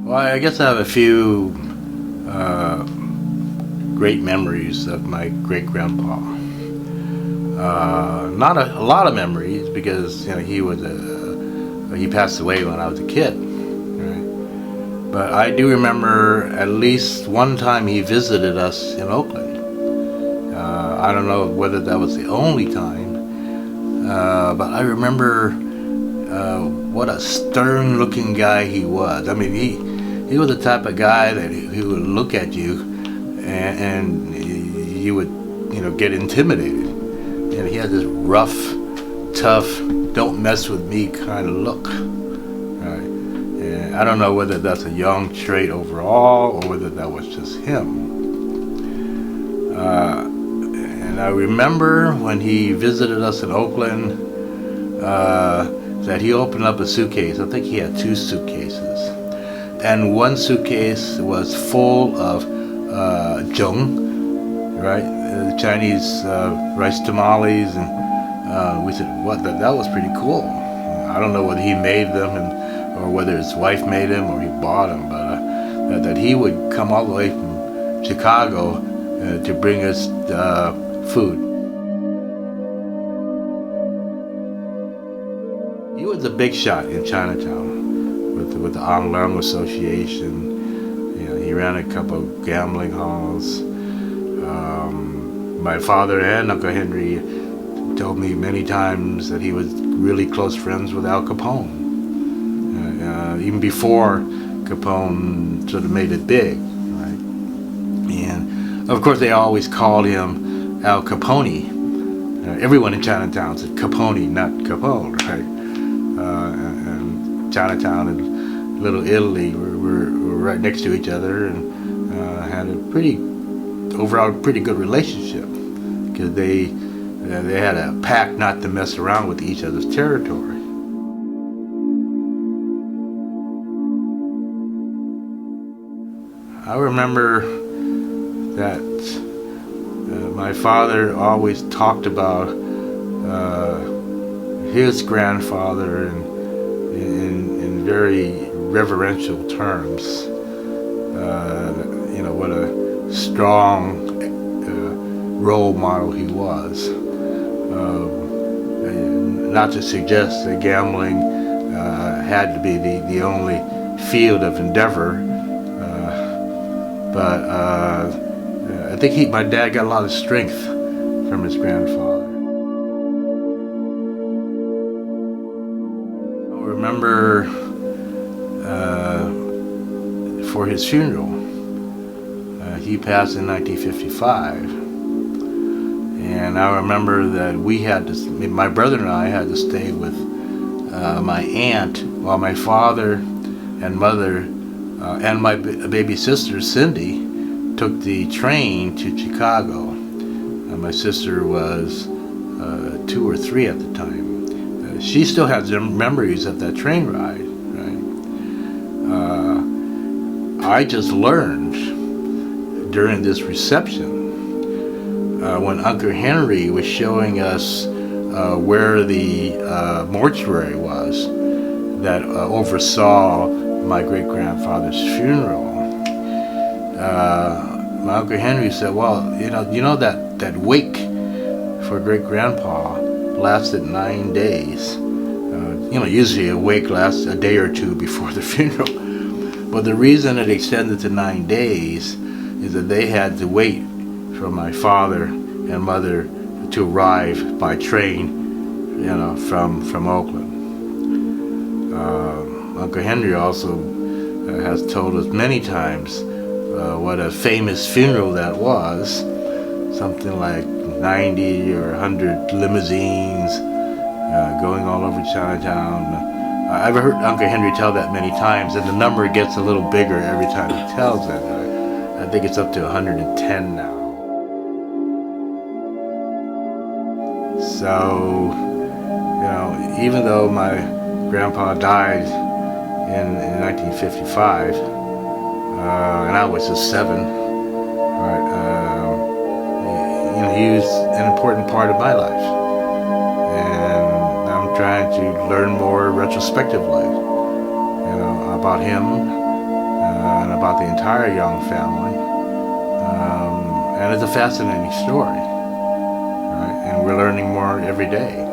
Well, I guess I have a few great memories of my great-grandpa. Not a lot of memories because he passed away when I was a kid, right? But I do remember at least one time he visited us in Oakland. I don't know whether that was the only time, but I remember what a stern-looking guy he was. I mean, he was the type of guy that he would look at you and you would, get intimidated. And he had this rough, tough, don't mess with me kind of look. Right? And I don't know whether that's a Yong trait overall or whether that was just him. And I remember when he visited us in Oakland, that he opened up a suitcase. I think he had 2 suitcases. And one suitcase was full of Yong, right? Chinese rice tamales, and we said, "What? That was pretty cool." I don't know whether he made them, or whether his wife made them, or he bought them, but that he would come all the way from Chicago to bring us food. He was a big shot in Chinatown with the Yong Association. He ran a couple of gambling halls. My father and Uncle Henry told me many times that he was really close friends with Al Capone, even before Capone sort of made it big, right? And of course, they always called him Al Capone. Everyone in Chinatown said Capone, not Capone, right? And Chinatown and Little Italy were right next to each other, and had a overall pretty good relationship, because they had a pact not to mess around with each other's territory. I remember that my father always talked about his grandfather in very reverential terms. What a strong role model he was. Not to suggest that gambling had to be the only field of endeavor, but I think my dad got a lot of strength from his grandfather. I remember for his funeral, he passed in 1955, and I remember that my brother and I had to stay with my aunt while my father and mother and my baby sister Cindy took the train to Chicago. My sister was 2 or 3 at the time. She still has memories of that train ride. Right? I just learned during this reception, when Uncle Henry was showing us where the mortuary was that oversaw my great-grandfather's funeral, my Uncle Henry said, "Well, that wake for great-grandpa lasted 9 days. Usually a wake lasts a day or 2 before the funeral. But the reason it extended to 9 days is that they had to wait for my father and mother to arrive by train, from Oakland." Uncle Henry also has told us many times what a famous funeral that was. Something like 90 or 100 limousines going all over Chinatown. I've heard Uncle Henry tell that many times, and the number gets a little bigger every time he tells it. I think it's up to 110 now. So, even though my grandpa died in 1955, and I was just 7, right? He was an important part of my life, and I'm trying to learn more retrospectively, about him, about the entire Yong family. And it's a fascinating story, right? And we're learning more every day.